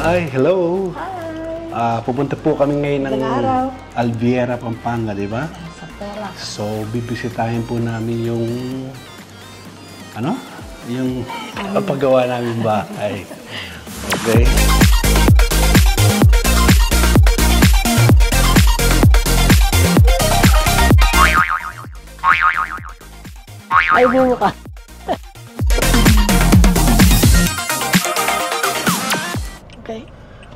Ay, hello. Hi. Pupunta po kami ngayon ng Magandang araw. Alviera, Pampanga, di ba? Sa pera. So, bibisitahin po namin yung yung paggawa namin bahay. Okay? Ay, bumo ka. Okay.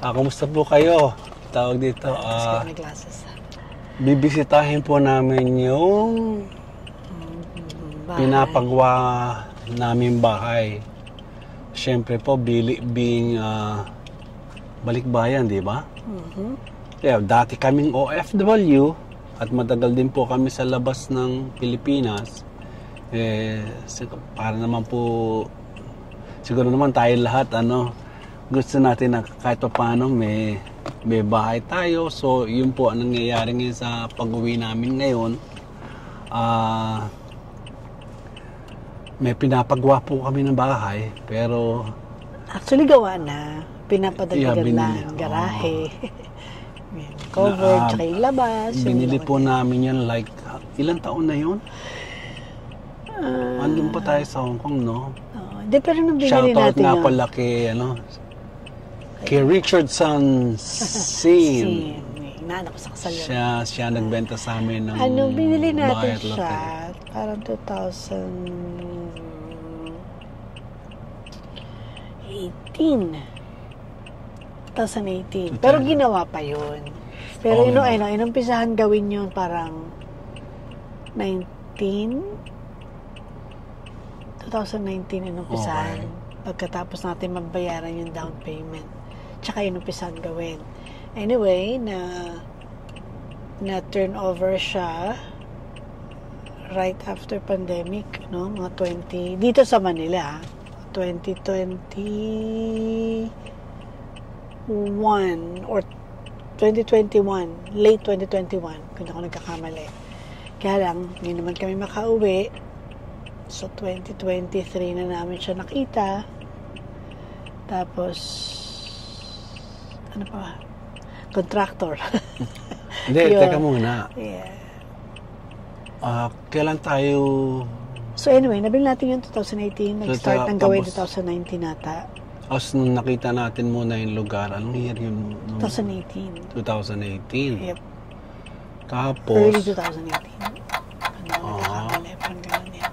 Kumusta po kayo? Tawag dito. May glasses. Bibisitahin po namin yung pinapagawa namin bahay. Siyempre po, being balikbayan, di ba? Yeah, dati kaming OFW at matagal din po kami sa labas ng Pilipinas. Para naman po, siguro naman tayo lahat, gusto natin na kahit pa paano may bahay tayo. So, yun po ang nangyayari ngayon sa pag-uwi namin ngayon. May pinapagawa po kami ng bahay, pero Actually, gawa na. Pinapadagdagan lang. Garahe. Cover, tsaka yung labas. Binili po namin yan like, ilang taon na yun? Andun pa tayo sa Hong Kong, no? Hindi, pero nung binili Shoutout natin nga yun. pala kay Richardson Sin. Inaanak ko sa kasal yun. Siya nagbenta sa amin ng Binili natin bahay at siya. lote. Parang 2018. Pero ginawa pa yun. Pero inumpisahan gawin yun parang 2019 inumpisahan. Okay. Pagkatapos natin magbayaran yung down payment. Tsaka inumpisahan gawin. Anyway, na turnover siya right after pandemic, no? Mga 20 dito sa Manila, 2021 or 2021, late 2021, kung ako nagkakamali. Kaya lang, hindi naman kami makauwi. So, 2023 na namin siya nakita. Tapos, ano pa? Contractor. Hindi, teka muna. Yeah. Kailan tayo... So anyway, nabili natin yung 2018. Nag-start ng gawin 2019 nata. Nung nakita natin muna yung lugar, anong year yun? 2018. 2018. Yep. Tapos... Early 2018. Nagkakamali. Parang gano'n yan.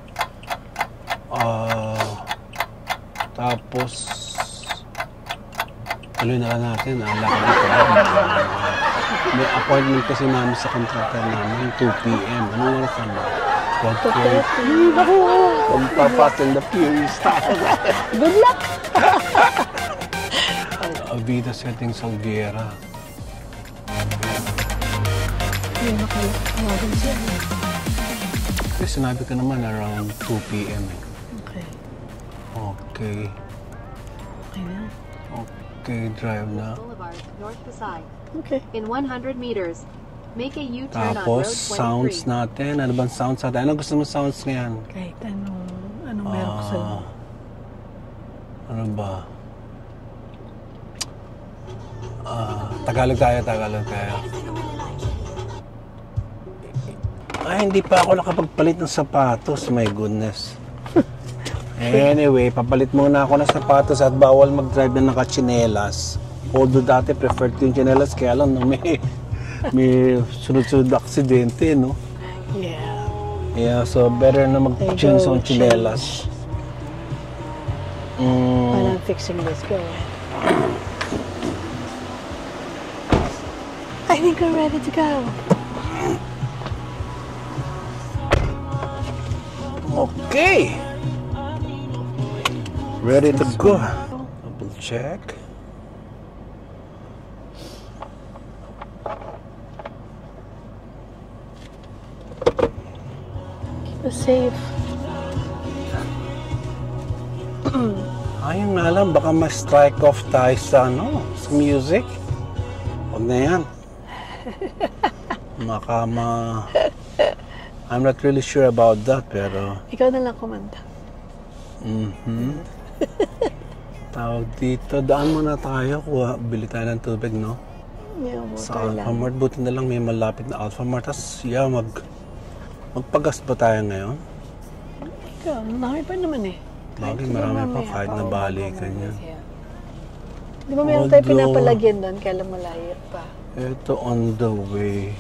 Tapos... tuloy na lang natin. May appointment kasi namin sa contractor namin, 2 p.m. Anong oras naman? 12:30. Pampapatin na Furious tayo. Good luck! Avida Settings Alviera. Hindi makalawagin siya. Kasi sinabi ka naman around 2 p.m. Okay. Okay. Okay na. Okay, drive na. Boulevard, North Pasay. Okay. In 100 meters, make a U-turn on Tapos, Road 23. sounds natin. Ano bang sounds natin? Ano gusto mo sounds ngayon? Kahit anong meron ko sa Ano ba? Tagalog tayo. Ay, hindi pa ako nakapagpalit ng sapatos. My goodness. Anyway, papalit muna ako ng sapatos at bawal mag-drive na naka-chinelas. Although dati preferred ko yung chinelas, kaya lang may sunod-sunod aksidente, no? Yeah. Yeah, so better na mag-change ng chinelas. While I'm fixing this, go ahead. I think we're ready to go. Okay. Ready to go. Double check. Keep us safe. Ayun nga lang, baka ma-strike off tayo sa music. Huwag na yan. I'm not really sure about that, pero... Ikaw na lang kumanta. Tawag dito, daan muna tayo. Bili tayo ng tubig, no? Yeah, Sa water lang. Alphamart, buti na lang may malapit na Alphamart. Tapos, yeah, magpagas ba tayo ngayon? Ikaw, marami pa naman eh. Bagay, Kahit marami pa mamaya kahit pa, na oo, balikan mamaya. yan. Yeah. Di ba meron tayo Although- pinapalagyan doon, kaya lang malayo pa. Ito on the way.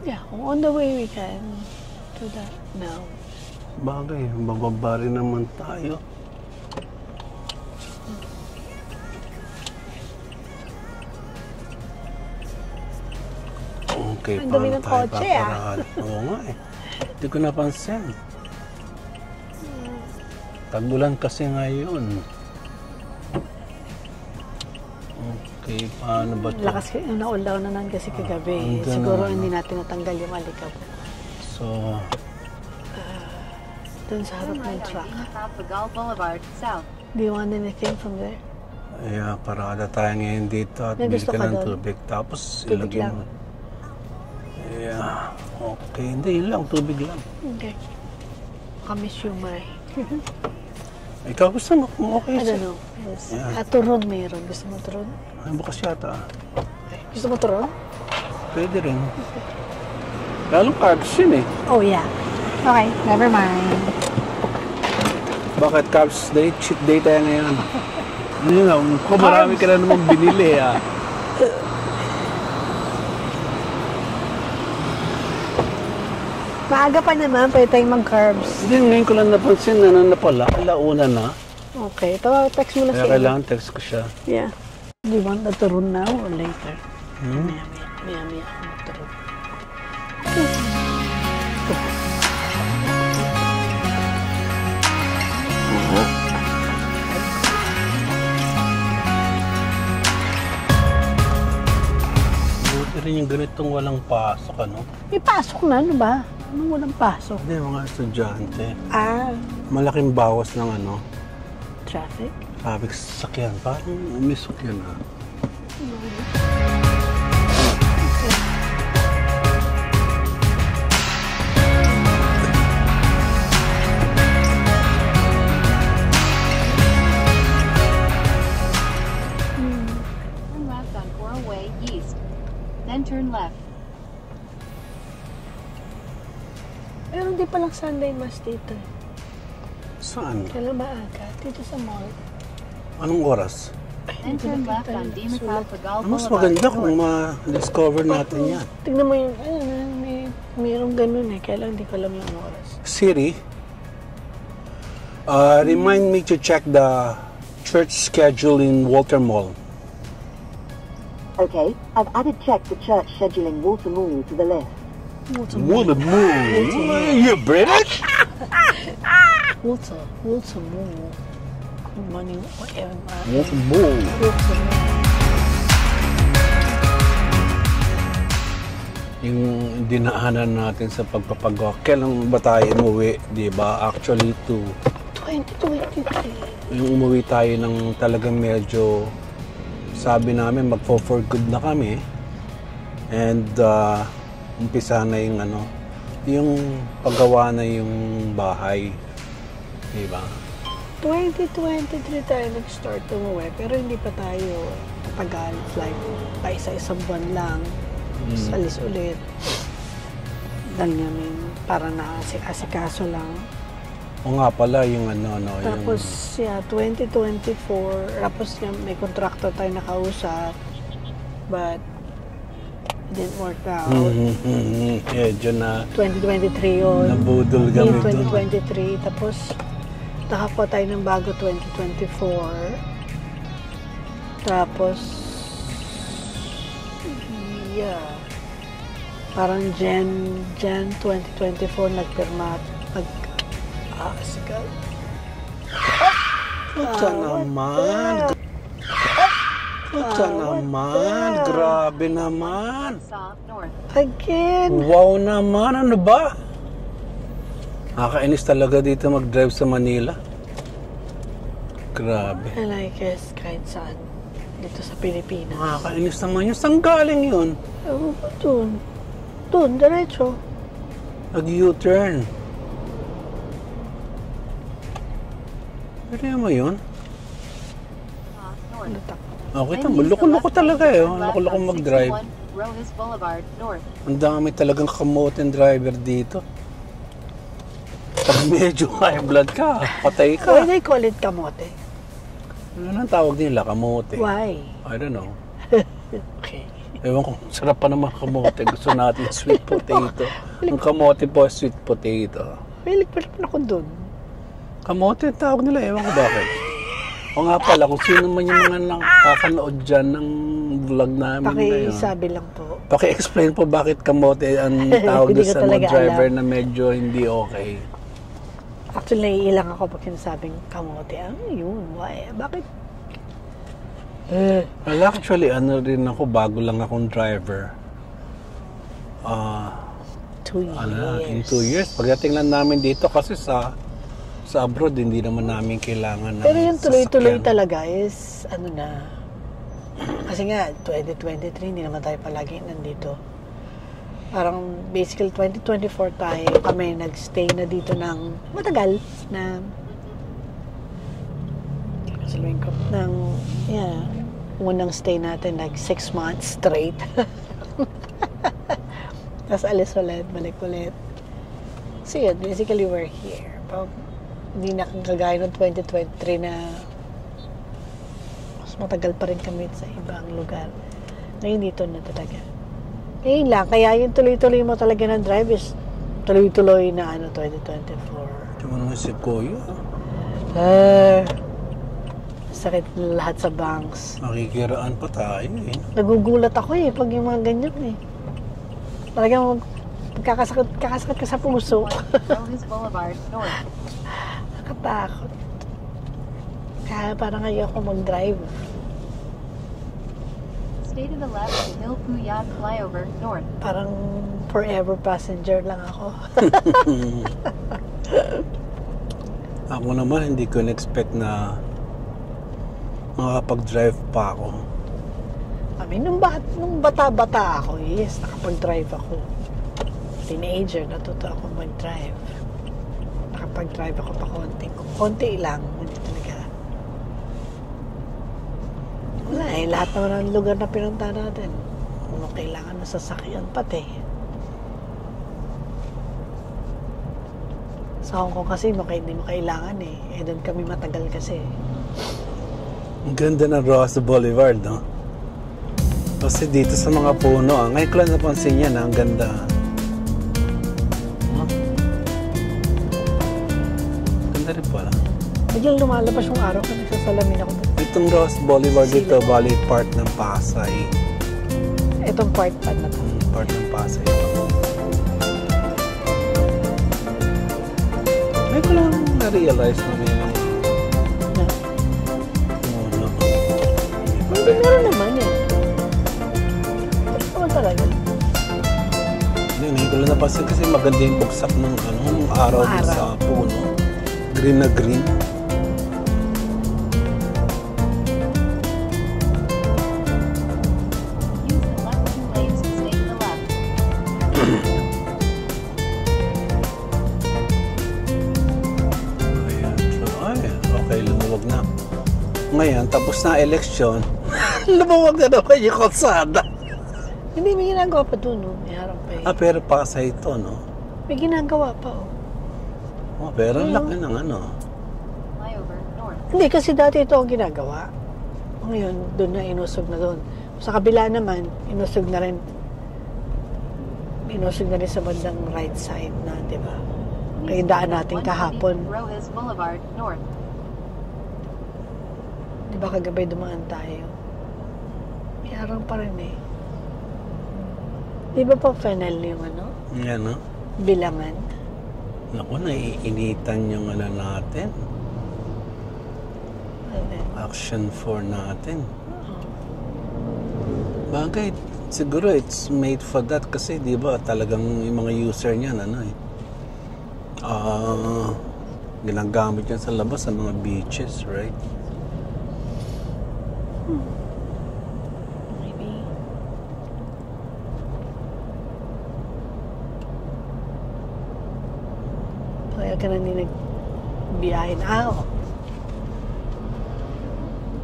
Yeah, kung on the way we can do that now. Bagay, bababa rin naman tayo. Okay, Ang dami ng tayo kotse, paparaan? Oo nga eh. Hindi ko napansin. Tag-ulan kasi ngayon. Okay, paano ba ito? Lakas yung na-all-down na nan kasi kagabi. andun Siguro na. hindi natin natanggal yung alikab. So, Doon sa harap Turn ng right truck. on Dean Pagal Boulevard, south. Do you want anything from there? yeah, parada tayo ngayon dito at May bili gusto ka ka ng doon? tubig. Tapos, Tubig ilagay lang. mo. Yeah, okay. Hindi, yun lang. Tubig lang. Okay. Kami shumay. Ikaw gusto mo? Kung okay I siya. don't know. Yes. Yeah. Turon meron. Gusto mo turon? Ay, bukas yata. Gusto mo turon? Pwede rin. Lalong carbs yun eh. Oh, yeah. Okay, never mind. Bakit carbs day? Cheat day tayo ngayon. Yun nga, kung marami ka na namang binili ah. Maaga pa naman, pwede tayong mag-carbs. Hindi, ngayon ko lang napansin na pala. Alauna na. Okay, text mo na Kaya si kailangan text ko siya. Yeah. Do you want the turon now or later? Hmm? Maya ako magturon. Buti rin yung ganitong walang pasok, ano? May pasok na, ano ba? Anong walang pasok? Hindi, mga estudyante. Ah, Malaking bawas ng ano, traffic? traffic sa sakyan. Parang umisok yan ah. Turn left on Coral Way, east. Then turn left. Pero hindi pa lang Sunday mas dito. Saan? Kailan maaga? Dito sa mall. Anong oras? Then turn left on Dean Pagal Mas Boulevard, maganda kung north. ma-discover natin yan. Tignan mo yung, mayroong ganun eh. Kaya lang hindi ko alam yung oras. Siri, remind me to check the church schedule in Walter Mall. Okay, I've added check the church scheduling Walter Mall to the list. Walter Mall? You British? Walter Mall. Money, whatever. Walter Mall. Walter Mall. Yung dinaanan natin sa pagpapagawa. Kailan ba tayo umuwi, di ba? Actually, 2023. yung umuwi tayo ng talagang medyo, sabi namin, magpo-for good na kami. And, umpisa na yung ano, yung paggawa na yung bahay. Di ba? 2023 tayo nag-start umuwi, pero hindi pa tayo tagal. Like, pa isa-isang buwan lang. Salis ulit. Dahil namin para asikaso lang. O nga pala, yung ano, no, Tapos, yeah, 2024, tapos may contractor tayo nakausap. But, it didn't work out. medyo na 2023 yun. nabudol May kami doon. 2023. Tapos, nakakuha tayo ng bago 2024. Tapos, yeah. Parang Jan 2024 nagpirma. Sigal. Puta naman. Puta naman. Grabe naman. South, north. Again. Wow naman. Ano ba? Nakakainis talaga dito mag-drive sa Manila. Grabe. And I guess kahit saan. Dito sa Pilipinas. Nakakainis naman yun. Saan galing yun? Ewan ko dun. Dun, diretso. Nag-U-turn. Pwede mo yun? north. Okay, Then use the loko-loko left lane talaga to eh. turn left Loko-loko on mag-drive. 61 Rojas Boulevard North. Ang dami talagang kamoten driver dito. Pag medyo high blood ka, patay Why ka. they call it kamote? Ano ang tawag nila? Kamote. Why? I don't know. Okay. Ewan ko, sarap pa naman kamote. Gusto natin sweet potato. Ang kamote po, sweet potato. May pa naman ako dun. Kamote, ang tawag nila. Ewan ko bakit. O nga pala, kung sino man yung mga nakakanood dyan ng vlog namin ngayon. Pakisabi lang po. Paki-explain po bakit kamote ang tawag Hindi doon ko sa mga talaga driver alam. na medyo hindi okay. Actually, naiilang ako pag sinasabing kamote. Yun, why? Bakit? Well, actually, ano rin ako, bago lang akong driver. 2 years. In 2 years. Pagdating lang namin dito kasi sa abroad, hindi naman namin kailangan ng Pero yung tuloy-tuloy sasakyan. talaga is, ano na, kasi nga, 2023, hindi naman tayo palagi nandito. Parang, basically, 2024 tayo, kami nagstay na dito ng matagal na, saluhin ko, ng, unang stay natin, like 6 months straight. Tapos alis ulit, balik ulit. So yun, basically we're here. Pero, hindi na kagaya ng 2023 na mas matagal pa rin kami sa ibang lugar. Ngayon dito na talaga. Ngayon lang, kaya yung tuloy-tuloy mo talaga ng drive is tuloy-tuloy na 2024. Ito mo naman si Kuya. Sakit na lahat sa banks. Makikiraan pa tayo eh. Nagugulat ako pag yung mga ganyan Talagang kakasakit ka sa puso. Rojas Boulevard North. Nakatakot. Kaya parang ayoko mag-drive. Stay to the left at Hill Puyat Flyover North. Parang forever passenger lang ako. Ako naman, hindi ko na-expect na makapag-drive pa ako. Nung bata-bata ako, yes, nakapag-drive ako. Teenager, natuto ako mag-drive. Nakapag-drive ako pa konti lang, hindi talaga. Wala lahat naman ng lugar na pinunta natin. Kung kailangan na sasakyan pati. Sa Hong Kong kasi, hindi mo kailangan doon kami matagal kasi. Ang ganda ng Rojas Boulevard, no? Kasi dito sa mga puno, ngayon ko lang napansin yan, ang ganda. Ganda rin pala. Biglang lumalabas yung araw kung nagsasalamin ako. Itong Rojas Boulevard dito, bali part ng Pasay. Itong part pa na to. Part ng Pasay. Ngayon ko lang na-realize na may mga puno. Hindi meron naman Oo talaga. Hindi ko lang napansin kasi maganda yung bugsak ng araw din sa puno. Green na green. Use the left 2 lanes to stay to the left. Ayan. So, okay, lumuwag na. Ngayon, tapos na eleksyon, lumuwag na naman yung kalsada. Hindi, may ginagawa pa doon, May harap pa Pero Pasay ito, no? May ginagawa pa, Pero ang laki ng Flyover North. Hindi, kasi dati ito ang ginagawa. Ngayon, doon na inusog na doon. Sa kabila naman, inusog na rin sa bandang right side na, di ba? Kaya daan natin kahapon. Rojas Boulevard North. Di ba kagabay dumaan tayo? May harang pa rin Di ba pa final yung Yan, no? bilangan? Naku, naiinitan yung natin. Action 4 natin. Bagay, siguro it's made for that kasi di ba talagang yung mga user niyan ginagamit yan sa labas sa mga beaches, right? Maybe. Kaya ka na nagbiyahin.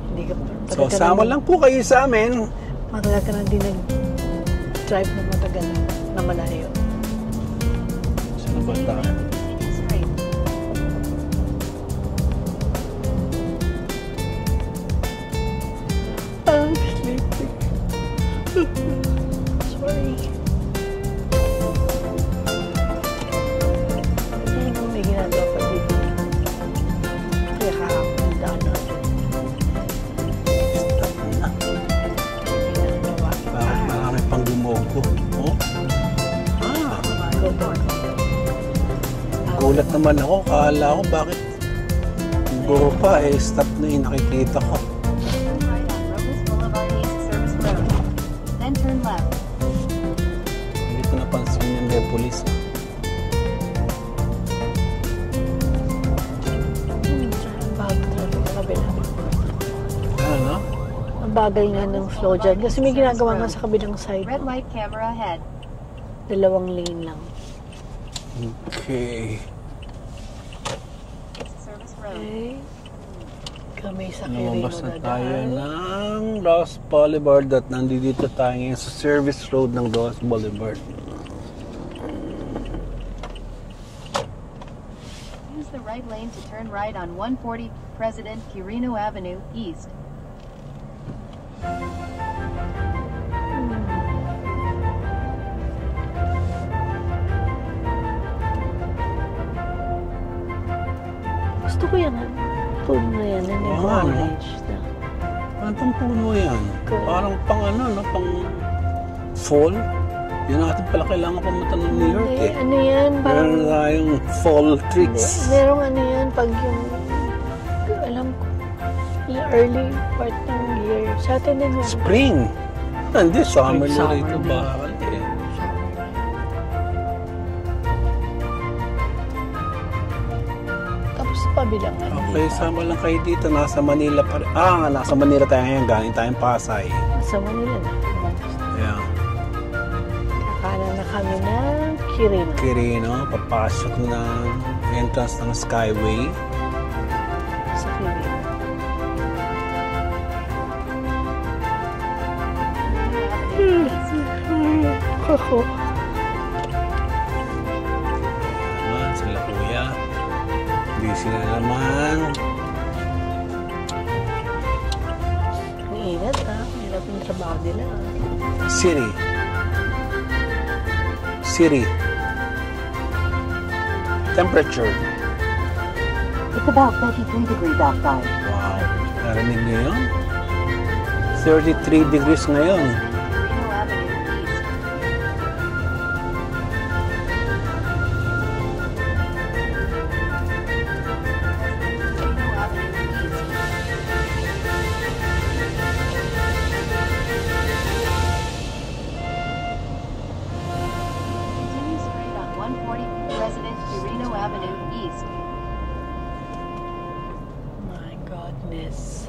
Hindi ka So, sama lang po kayo sa amin. Matagal ka na din nag-drive na matagal na malayo. Saan ba tayo? Straight. I'm sleeping. Sorry. Ano may ginagawa pa dito? Kaya kahapon yung daan natin. Stop na. May ginagawa. Bakit marami pang gumugo? Oh? Ah, gulat naman ako. Kala ko bakit guro pa eh. Stop na yung nakikita ko. Turn right on Robles Boulevard East Service Road. Then turn left. Hindi ko napansin yung may police. Ang bagal traffic sa kabila. Ano? Ang bagal nga ng flow dyan. Kasi may ginagawa nga sa kabilang side. Red light camera ahead. 2 lane lang. Okay. Service Road. Okay. Kami sa Quirino Lumabas na tayo dadaan. ng Ross Boulevard at nandito tayo ngayon sa service road ng Ross Boulevard. Use the right lane to turn right on 140 President Quirino Avenue East. Gusto ko yan. Puno na yan. Yan yung Oo nga, no? orange na. Anong puno yan? Correct. Parang pang ano, no? Pang fall? Yun natin pala kailangan pumunta ng New York Hindi, eh. ano yan? Parang, Meron tayong fall trees. merong ano yan, pag yung, alam ko, yung early part ng year. Sa atin din yan. Spring. Hindi, summer na Summer rito din. bakal eh. Tapos sa pabilang ano Okay, dito. sama lang kayo dito. Nasa Manila pa rin. Ah, nasa Manila tayo ngayon. Galing tayong Pasay. Sa Manila na. Yeah. Kakanan na kami ng Quirino. Quirino, papasok ng entrance ng Skyway. Sa Quirino. Ako. Naman, sila kuya. Busy na naman. Ang ingat ha. Hirap yung trabaho nila. Siri. Siri. Temperature. It's about 33 degrees outside. Wow. Narinig niyo yun? 33 degrees ngayon. Quirino Avenue East. Quirino Avenue East. Continue straight on 140 President Quirino Avenue East. My goodness.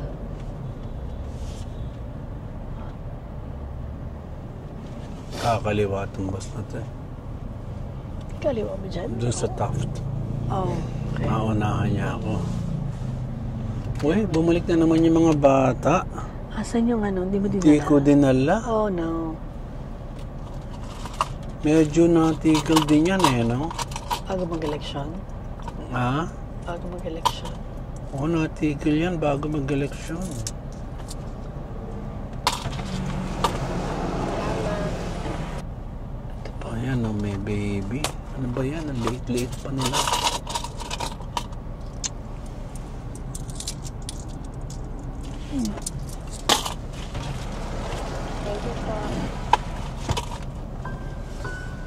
Kakaliwa itong bus na to. Kaliwa mo dyan? Doon sa Taft. Oh, okay. Naunahan niya ako. Uy, bumalik na naman yung mga bata. Asan yung ano? Hindi mo dinala? Hindi ko dinala. Oh no. Medyo natikil din yan eh, no? Bago mag-eleksyon? Ha? Bago mag-eleksyon. Oo, natikil yan bago mag-eleksyon. Ito pa. Ayan, oh, may baby. Ano ba yan? Ang late-late pa nila.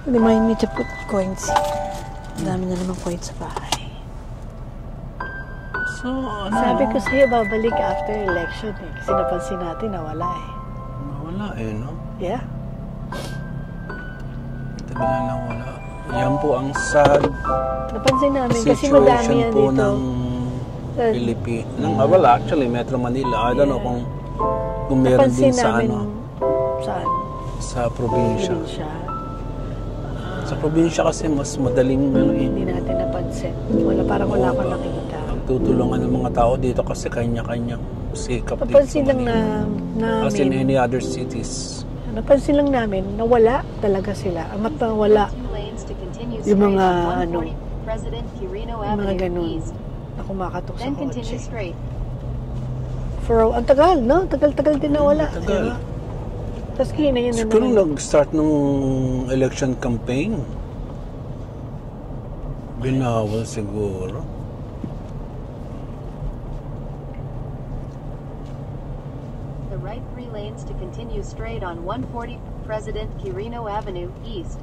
Remind me to put coins. Ang dami na naman coins sa bahay. So, ano? Sabi ko sa'yo, babalik after election eh. Kasi napansin natin nawala eh. Wala eh, no? Yeah? Tagal na lang wala. Yan po ang sad Napansin namin kasi madami situation yan po dito. ng Philippines. Well, actually, Metro Manila. I don't know kung meron din Napansin sa namin ano, saan? sa probinsya. Probinsya. Sa probinsya kasi mas madaling ano, eh. Hindi natin napansin. Wala, parang wala akong nakita. Tutulungan ng mga tao dito kasi kanya-kanyang sikap dito Napansin sa lang Manila. As in namin, any other cities. napansin lang namin, nawala talaga sila. Amat nawala. 2 lanes to continue Yung straight mga, on ano, 140 President Quirino yung mga Avenue ganun East. na kumakatok sa Then continue kotse. straight. Ang tagal, no? Tagal-tagal din nawala. Tagal. Diba? Tapos kina yun na Siguro naman. nag-start nung election campaign. Binawal siguro. The right 3 lanes to continue straight on 140 President Quirino Avenue East.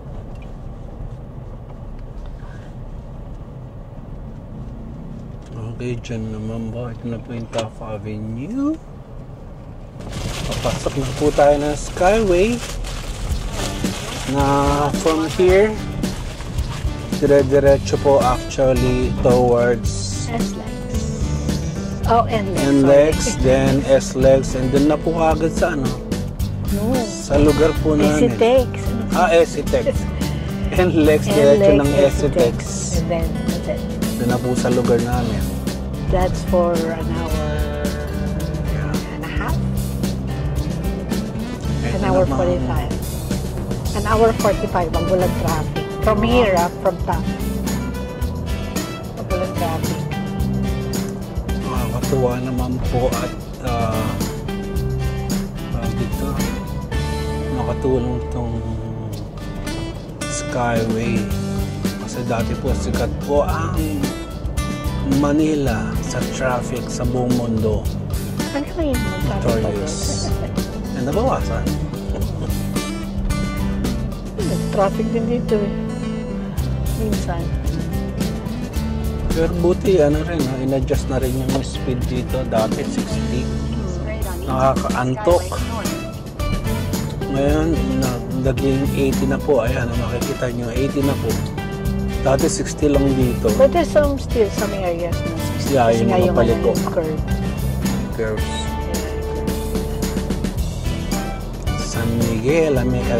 Okay, dyan naman ba? Ito na po yung Taft Avenue. Papasok na po tayo ng Skyway. Na from here, dire-diretso po actually towards S-Lex. Oh, NLEX. NLEX, then SLEX, and then na po agad sa ano? No. Sa lugar po namin. Esitex. Esitex. NLEX, diretso ng Esitex. And then, that's it. Doon na po sa lugar namin. That's for an hour and a half. An hour 45. An hour 45 ang walang traffic. From here, from Taft. Ang walang traffic. Nakakatuwa naman po at dito nakatulong tong Skyway kasi dati po sikat po ang Manila sa traffic sa buong mundo. Ano ba yun? Notorious. And nabawasan. Traffic din dito eh. Minsan. Pero buti ano rin, in-adjust na rin yung speed dito. Dati 60. Straight on East Nakakaantok. Skyway North. Ngayon, naging 80 na po. Ayan, makikita nyo, 80 na po. Dati 60 lang dito. But there's still some areas na 60. Yeah, Kasi yung nga mga yung paliko. curve. Curves. San Miguel, América.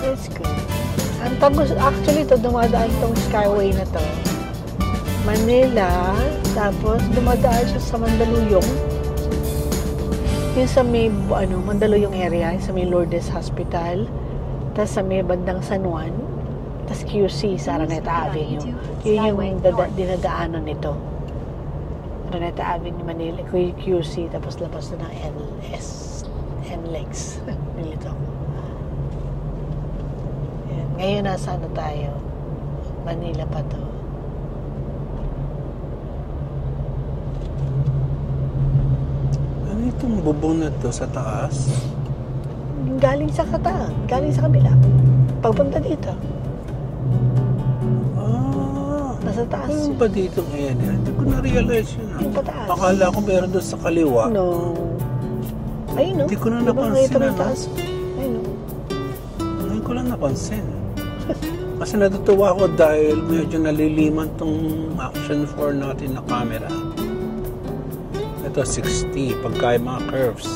It's good. Ang tagos, actually, ito dumadaan tong Skyway na to. Manila, tapos dumadaan siya sa Mandaluyong. Yung sa may, Mandaluyong area, yung sa may Lourdes Hospital. Tapos sa may bandang San Juan. Tapos QC sa Araneta Avenue. Yun yung dinadaanan nito. Araneta Avenue, Manila, QC, tapos labas na ng NLEX. Nilito. Yan. Ngayon nasa tayo? Manila pa to. Ano itong bubong na to sa taas? Galing sa galing sa kabila. Pagpunta dito. Nasa taas. Ano ba dito ngayon? Hindi ko na-realize yun. Yung pataas. Akala ko meron doon sa kaliwa. No. Ay, no. Hindi ko na Di ba napansin, nakita mo yung ano? taas? Ay, no. Ngayon ko lang napansin. Kasi natutuwa ko dahil medyo naliliman tong action 4 natin na camera. Ito 60 pagka yung mga curves.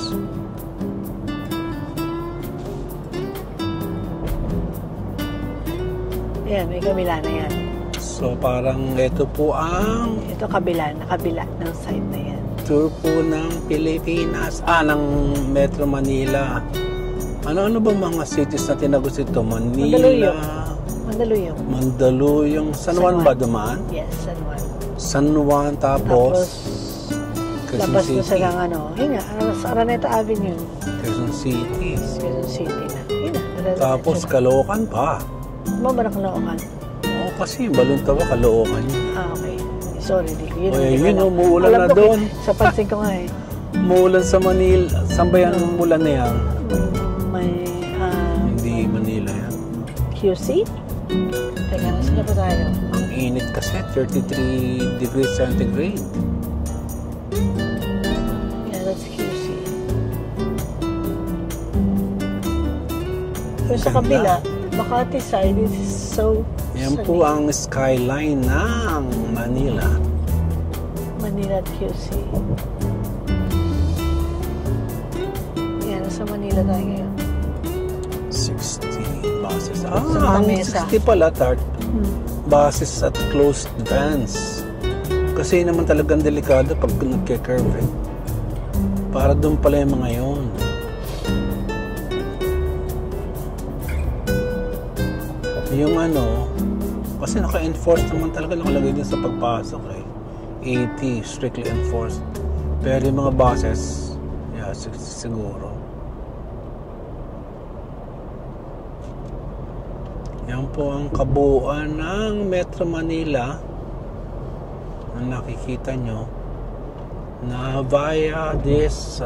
Yan, may kabila na yan. So parang ito po ang Ito nakabila ng side na yan. tour po ng Pilipinas. Ng Metro Manila. Ano ba mga cities na tinagos ito? Manila, Mandaluyong. Mandaluyong, San Juan ba dumaan? Yes, San Juan. San Juan, tapos Quezon labas na sa City. yun nga, sa Araneta Avenue. Quezon City. Quezon City na. Yun na. Tapos Caloocan pa. Mabara Caloocan. Oo, kasi Baluntawa, Caloocan yun. Okay. Sorry, di ko. Yun, umuulan Alam na ko, doon. Sa pansin ko nga eh. Umuulan sa Manila. Saan ba yan umuulan na yan? May Hindi Manila yan. QC? Teka, nasa na pa tayo? Ang init kasi, 33 degrees centigrade. Yeah, that's QC. Pero sa Ganda. kabila, Makati side is so Yan sunny. po ang skyline ng Manila. Manila at QC. Yan, nasa Manila tayo ngayon. 60 buses. Sa Ang mesa. 60 pala, Tart. Buses at closed vans. Kasi naman talagang delikado pag nagke-curve eh. Para doon pala yung mga yun. Yung ano, kasi naka-enforce naman talaga, nakalagay din sa pagpasok eh. 80, strictly enforced. Pero yung mga buses, yeah, siguro. Yan po ang kabuuan ng Metro Manila. Ang nakikita nyo na via this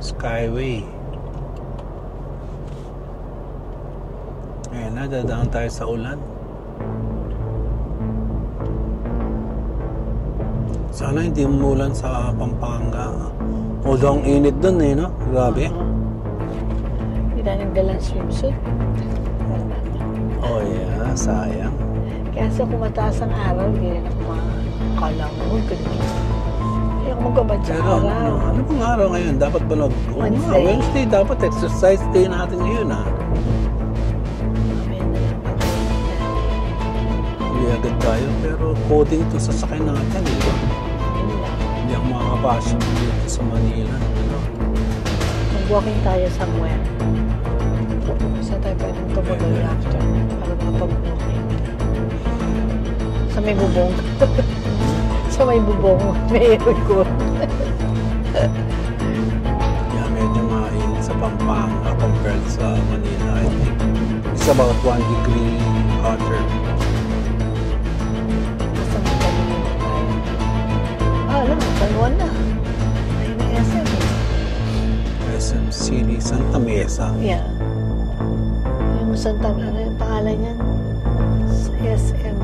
Skyway. Ayan na, dadaan tayo sa ulan. Sana hindi umulan sa Pampanga. Although ang init dun eh, no? Grabe. Hindi na nagdalang swimsuit. Oh yeah, sayang. Kaya sa kumataas ang araw, hindi na ako makakala mo. Ayaw magkabad sa Pero araw. ano pong araw ngayon? Dapat ba Wednesday. Wednesday, dapat exercise day natin ngayon ha. Hindi agad tayo, pero coding to sa sakay natin, di ba? Hindi ako makakapasok dito sa Manila. Ano? Mag-walking tayo somewhere. Saan tayo pwedeng tumuloy after para mapag-walking? Sa may bubong. Sa may bubong. May aircon. Yeah, medyo mainit sa Pampanga compared sa Manila. I think it's about 1 degree hotter. Basta magpapalito tayo. Alam mo, San Juan na. Ayun na SM. SM City, Santa Mesa. Yeah. Yung Santa, ano yung pangalan niyan? SM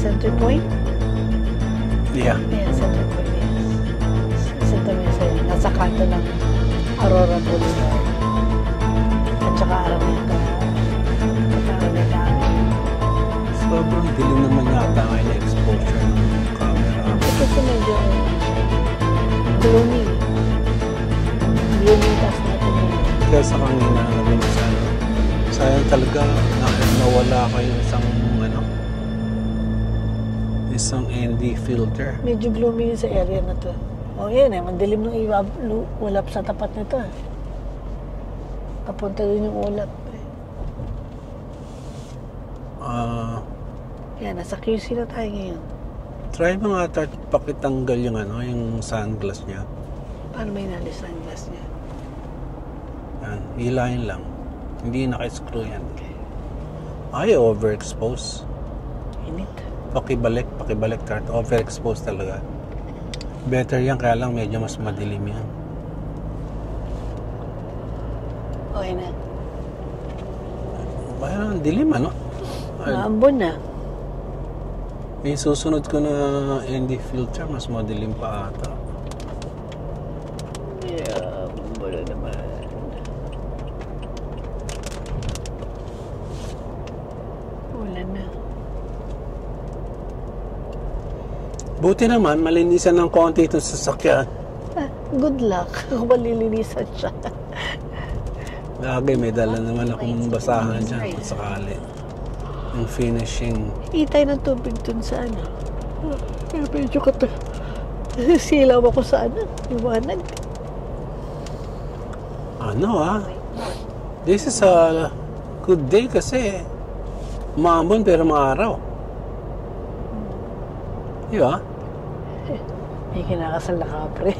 Center Point? Yeah. Yeah, Center Point, yes. Santa Mesa yun. Nasa kanto ng Aurora Boulevard. At saka Alameda. Alameda. Sobrang dilim naman yata ngayon na exposure ng camera. Kasi medyo gloomy. Gloomy task natin yun. Kaya sa kanina namin sayang talaga nawala kayo isang ND filter. Medyo gloomy yun sa area na to. O yan eh, mandilim ng ulap sa tapat nito. Papunta rin yung ulap. Yan, nasa QC na tayo ngayon. Try mo nga pakitanggal yung yung sunglass niya. Paano may nalis ang glass niya? Yan, hilahin lang. Hindi naka-screw yan. Ay, overexpose. Init. Pakibalik tart. Overexpose talaga. Better yan, kaya lang medyo mas madilim yan. Okay na. Parang dilim, ano? Maambon na. May susunod ko na ND filter, mas madilim pa ata. Yeah, maambon na naman. Wala na. Buti naman, malinisan ng konti itong sasakyan. Good luck kung malilinisan siya. Lagi may dala naman akong basahan dyan kung sakali. Yung finishing. Itay ng tubig dun sa ano. Kaya medyo silaw ako sa liwanag. This is a good day kasi maambon pero maaraw. Di ba? May kinakasal na kapre.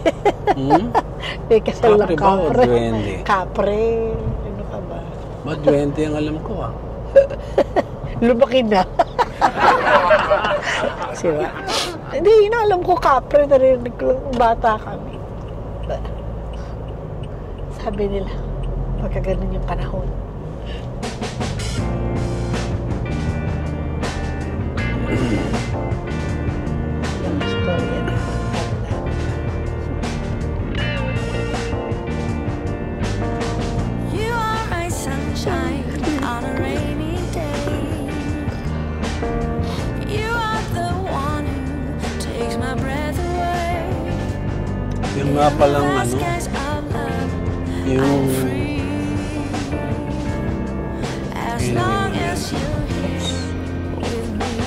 May kasal na kapre ba o kapre. duwende? Kapre. Ano ka ba? Ba't duwende ang alam ko Lumaki na. Siya. Hindi, alam ko kapre. Narinig ko bata kami. Sabi nila, pagka ganun yung panahon. Yung storya na. You are my sunshine on a rainy day. You are the one who takes my breath away. Yung nga palang yung as long as you're here with me.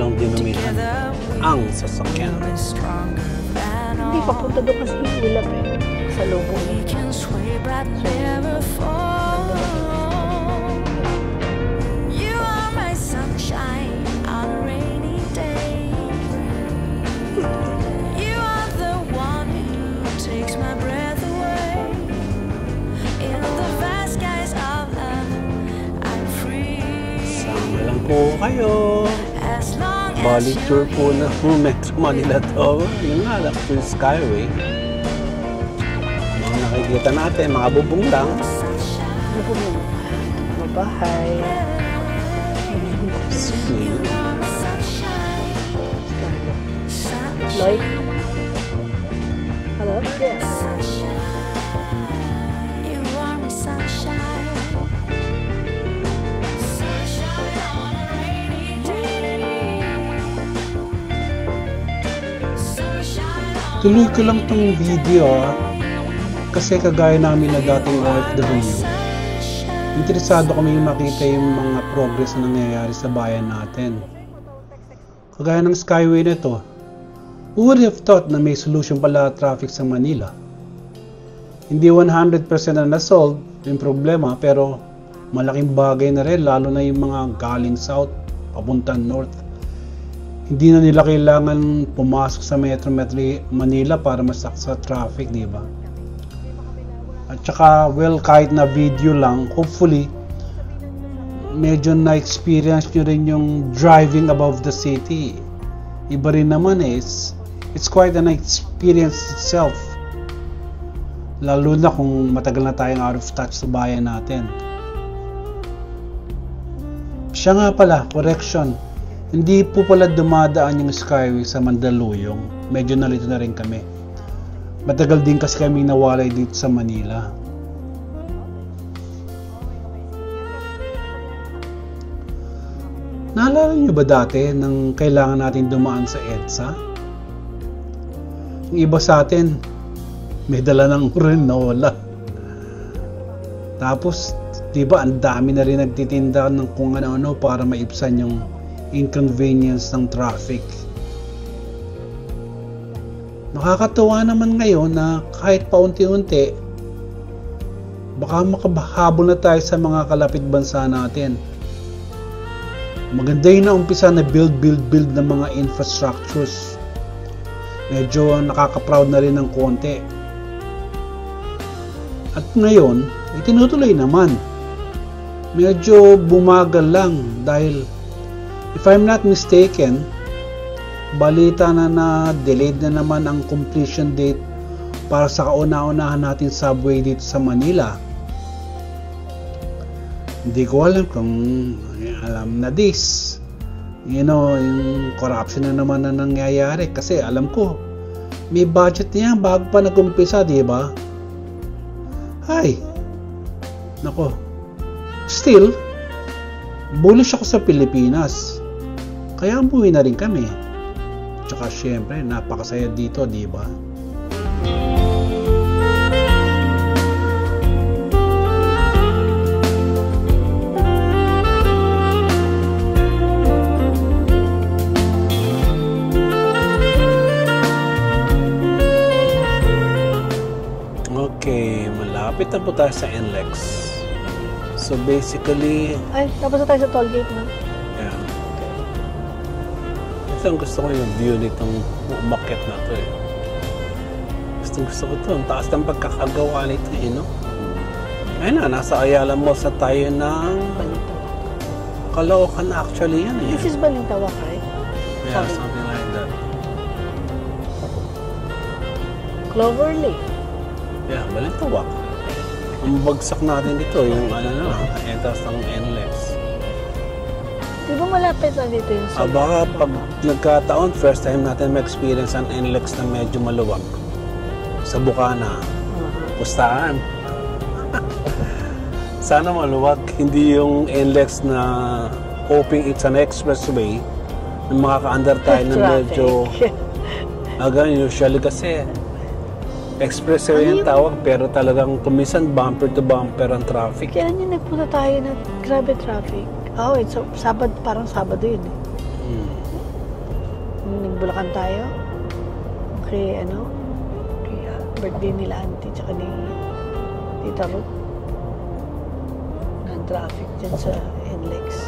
ng dinamihan ang sasakyan. Stronger than Hindi, papunta doon kasi yung ulap eh. Sa lobo we niya. can sway but never fall. You are my sunshine on a rainy day. You are the one who takes my breath away. In the vast skies of love, I'm free. Sama lang po kayo. As long as Bali tour you're po na Metro Manila to. Yung nga, Luxury Skyway. Mga nakikita natin, mga bubong lang. sunshine. Ano po mo? Mabahay. Sweet. Sunshine. Sunshine. Lloyd? Hello? Yes. You are my sunshine. Sunshine on a rainy day. Sunshine on Tuloy ko lang tong video kasi kagaya namin na dating OFW. Interesado kami makita yung mga progress na nangyayari sa bayan natin. Kagaya ng Skyway na to. Who would have thought na may solution pala traffic sa Manila? Hindi 100% na na-solve yung problema pero malaking bagay na rin lalo na yung mga galing south, papuntang north. Hindi na nila kailangan pumasok sa Metro Manila para masaksa traffic, di ba? At saka, well, kahit na video lang, hopefully, medyo na-experience nyo rin yung driving above the city. Iba rin naman it's quite an experience itself. Lalo na kung matagal na tayong out of touch sa bayan natin. Siya nga pala, correction. Hindi po pala dumadaan yung Skyway sa Mandaluyong. Medyo nalito na rin kami. Matagal din kasi kami nawalay dito sa Manila. Naalala niyo ba dati nang kailangan natin dumaan sa EDSA? Yung iba sa atin, may dala ng Renola. Tapos, di ba, ang dami na rin nagtitinda ng kung ano-ano para maibsan yung inconvenience ng traffic. Nakakatuwa naman ngayon na kahit paunti-unti, baka makahabol na tayo sa mga kalapit bansa natin. Maganda yung naumpisa na build ng mga infrastructures. Medyo nakaka-proud na rin ng konti. At ngayon, itinutuloy naman. Medyo bumagal lang dahil if I'm not mistaken, balita na delayed na naman ang completion date para sa kauna-unahan natin subway dito sa Manila. Hindi ko alam kung alam na this. You know, yung corruption na naman na nangyayari kasi alam ko may budget niya bago pa nag-umpisa, di ba? Ay, nako. Still, bullish ako sa Pilipinas. Kaya umuwi na rin kami. Tsaka syempre, napakasaya dito, di ba? Okay, malapit na po tayo sa NLEX. So basically, Ay, tapos na tayo sa toll gate na. yeah. Ito ang gusto ko yung view nitong umakyat na to eh. Gusto ko to. Ang taas ng pagkakagawa nito eh, no? Ayun na, nasa Ayala Mall sa tayo ng Balintawak. Caloocan actually yan eh. This is Balintawak, right? Yeah, something like that. Cloverleaf. Yeah, Balintawak. Ang bagsak natin dito, yung ano na, entrance ng NLEX. Di ba malapit na dito yung sa Baka pag nagkataon, first time natin ma-experience ang NLEX na medyo maluwag. Sa Bukana. Pustahan. Sana maluwag. Hindi yung NLEX na hoping it's an expressway na makaka-under tayo ng medyo usually kasi expressway yung tawag pero talagang kumisan bumper to bumper ang traffic. Kaya niya nagpunta tayo na grabe traffic. Oh, it's Sabado, parang Sabado yun eh. Bulacan tayo. Kay birthday nila auntie tsaka ni Tita Ruth. Traffic dyan sa NLEX.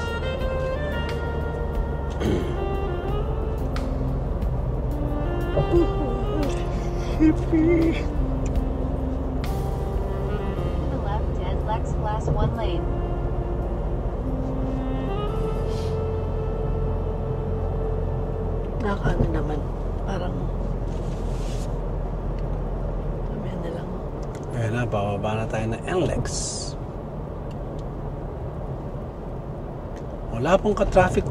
Hippie. To the left 10 Lex class 1 lane. Nakakaano naman. Parang mamaya na lang. Ayan na, bababa na tayo ng NLEX. Wala pong ka-traffic.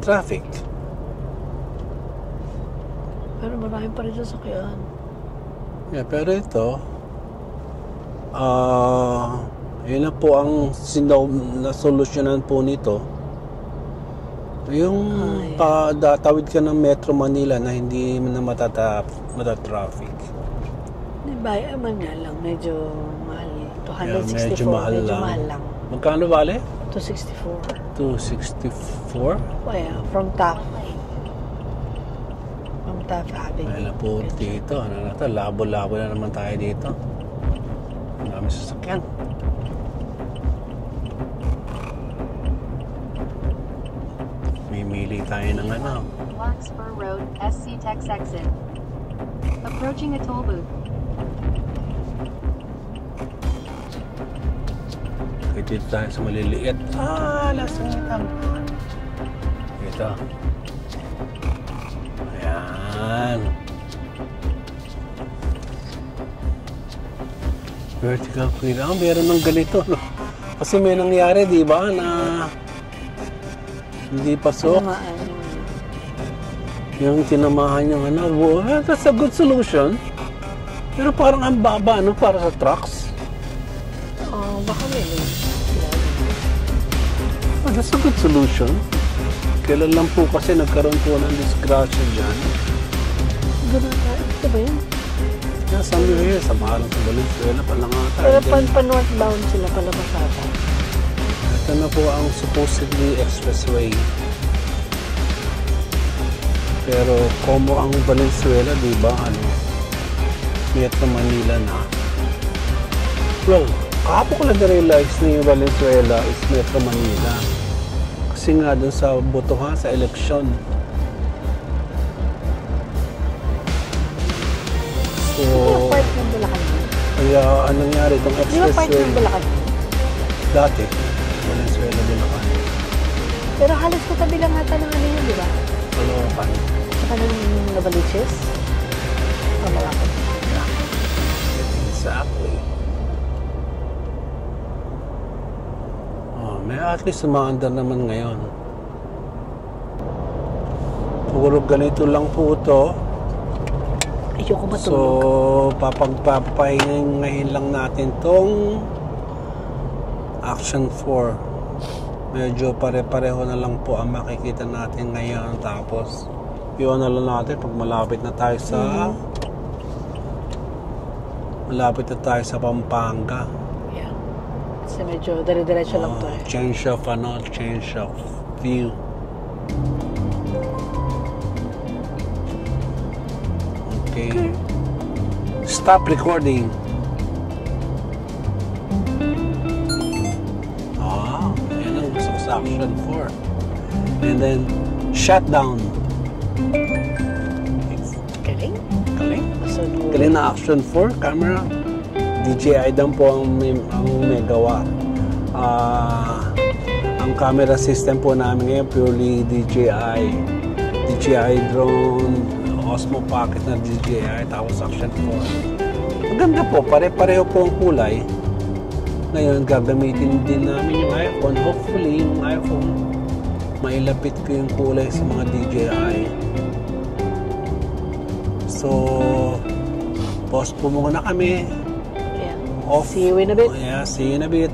Pero marami pa rin sasakyan. Yeah, pero ito, yun na po ang nasolusyonan po nito. Yung tawid ka ng Metro Manila na hindi na matatraffic. Diba, man nga lang, medyo mahal. 264, medyo mahal lang. Magkano bale? 264. 264? Oh yeah, from Taft Avenue. Ay na po dito. Ano na ito? Labo-labo na naman tayo dito. Ang dami sasakyan. Mimili tayo ng ano. Larkspur Road, SC Tex exit. Approaching a toll booth. Dito tayo sa maliliit. Lasang itang. Ito. Ayan. Vertical clear. Meron ng ganito, no? Kasi may nangyari, di ba, na hindi pasok. Yung tinamahan yung that's a good solution. Pero parang ang baba, para sa trucks. Baka may That's a good solution. Kailan lang po kasi nagkaroon po ng disgrasya dyan. Ganun tayo. Ito ba yun? Sabi ko yun, sa mahal sa Valenzuela pala nga tayo. Pero pa-northbound sila palabas ata. Ito na po ang supposedly expressway. Pero como ang Valenzuela, di ba, Metro Manila na. Well, kahapon ko lang na-realize na yung Valenzuela is Metro Manila. Kasi nga dun sa botohan sa eleksyon. So, part ng Bulacan yun? kaya anong nangyari itong Di ba part expressway? ng Bulacan yun? Dati, Valenzuela Bulacan. Pero halos katabi lang ata ng yun, di ba? Bulacan. Saka ng Navaliches? Bulacan. Exactly. May at least umaandar naman ngayon. Puro ganito lang po ito. Ayoko matulog. So, papagpapahingayin ngayon lang natin tong Action 4. Medyo pare-pareho na lang po ang makikita natin ngayon. Tapos, yun na lang natin pag malapit na tayo sa Pampanga. Yeah. Kasi medyo dire-diretso lang to eh. Change of view. Okay. Stop recording. Yan ang gusto ko sa Action 4. And then, shut down. Galing. So, Galing na Action 4 camera. DJI dan po ang may gawa. Ang camera system po namin ngayon purely DJI drone, Osmo Pocket na DJI, tapos Action 4. Maganda po, pare-pareho po ang kulay. Ngayon gagamitin din namin yung iPhone. Hopefully yung iPhone mailapit ko yung kulay sa mga DJI. So pause po muna kami. yeah. Off. See you in a bit. Yeah, see you in a bit.